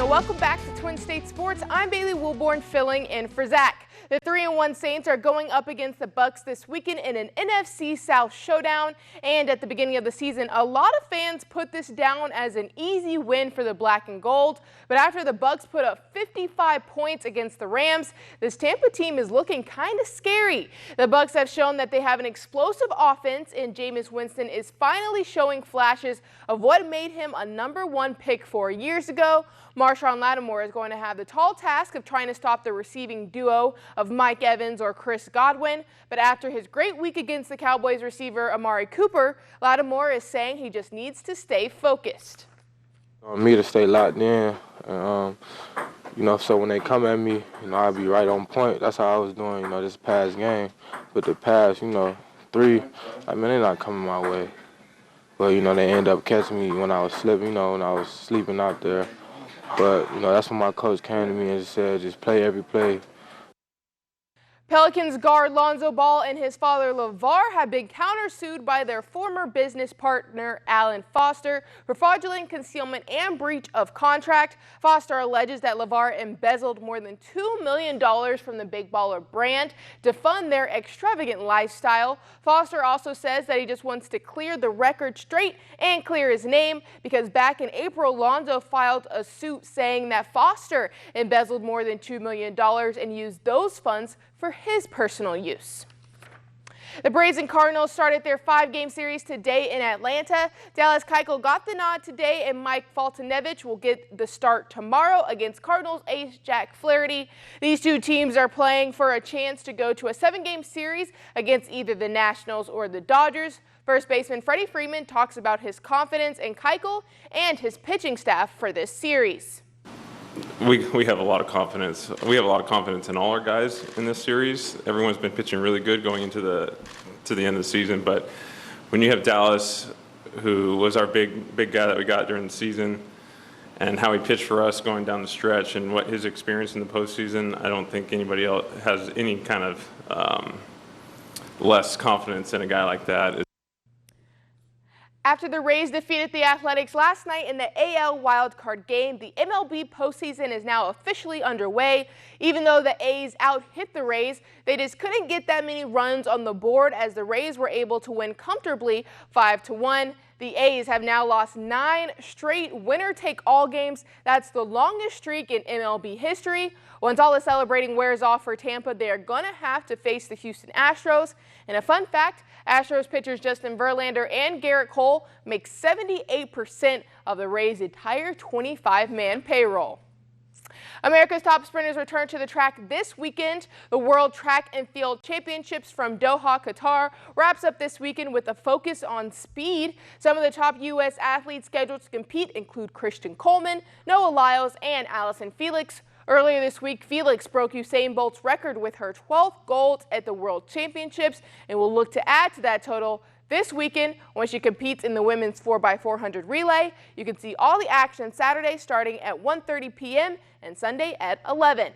welcome back to Twin State Sports. I'm Bailey Wilborn filling in for Zach. The 3-1 Saints are going up against the Bucs this weekend in an NFC South showdown. And at the beginning of the season, a lot of fans put this down as an easy win for the black and gold. But after the Bucs put up 55 points against the Rams, this Tampa team is looking kind of scary. The Bucs have shown that they have an explosive offense, and Jameis Winston is finally showing flashes of what made him a #1 pick 4 years ago. Marshawn Lattimore is going to have the tall task of trying to stop the receiving duo of Mike Evans or Chris Godwin. But after his great week against the Cowboys receiver Amari Cooper, Lattimore is saying he just needs to stay focused. Me to stay locked in, so when they come at me, I'll be right on point. That's how I was doing, this past game. But the past, 3, they're not coming my way. But, they end up catching me when I was slipping, when I was sleeping out there. But, that's when my coach came to me and said, just play every play. Pelicans guard Lonzo Ball and his father LeVar have been countersued by their former business partner Alan Foster for fraudulent concealment and breach of contract. Foster alleges that LeVar embezzled more than $2 million from the Big Baller brand to fund their extravagant lifestyle. Foster also says that he just wants to clear the record straight and clear his name because back in April, Lonzo filed a suit saying that Foster embezzled more than $2 million and used those funds for his personal use. The Braves and Cardinals started their 5-game series today in Atlanta. Dallas Keuchel got the nod today, and Mike Foltynewicz will get the start tomorrow against Cardinals ace Jack Flaherty. These two teams are playing for a chance to go to a 7-game series against either the Nationals or the Dodgers. First baseman Freddie Freeman talks about his confidence in Keuchel and his pitching staff for this series. We have a lot of confidence. We have a lot of confidence in all our guys in this series. Everyone's been pitching really good going into the end of the season. But when you have Dallas, who was our big guy that we got during the season, and how he pitched for us going down the stretch, and what his experience in the postseason, I don't think anybody else has any kind of less confidence in a guy like that. After the Rays defeated the Athletics last night in the AL wildcard game, the MLB postseason is now officially underway. Even though the A's out-hit the Rays, they just couldn't get that many runs on the board as the Rays were able to win comfortably 5-1. The A's have now lost 9 straight winner-take-all games. That's the longest streak in MLB history. Once all the celebrating wears off for Tampa, they are going to have to face the Houston Astros. And a fun fact, Astros pitchers Justin Verlander and Garrett Cole make 78% of the Rays' entire 25-man payroll. America's top sprinters return to the track this weekend. The World Track and Field Championships from Doha, Qatar wraps up this weekend with a focus on speed. Some of the top U.S. athletes scheduled to compete include Christian Coleman, Noah Lyles, and Allison Felix. Earlier this week, Felix broke Usain Bolt's record with her 12th gold at the World Championships and will look to add to that total this weekend when she competes in the women's 4x400 relay. You can see all the action Saturday starting at 1:30 p.m. and Sunday at 11.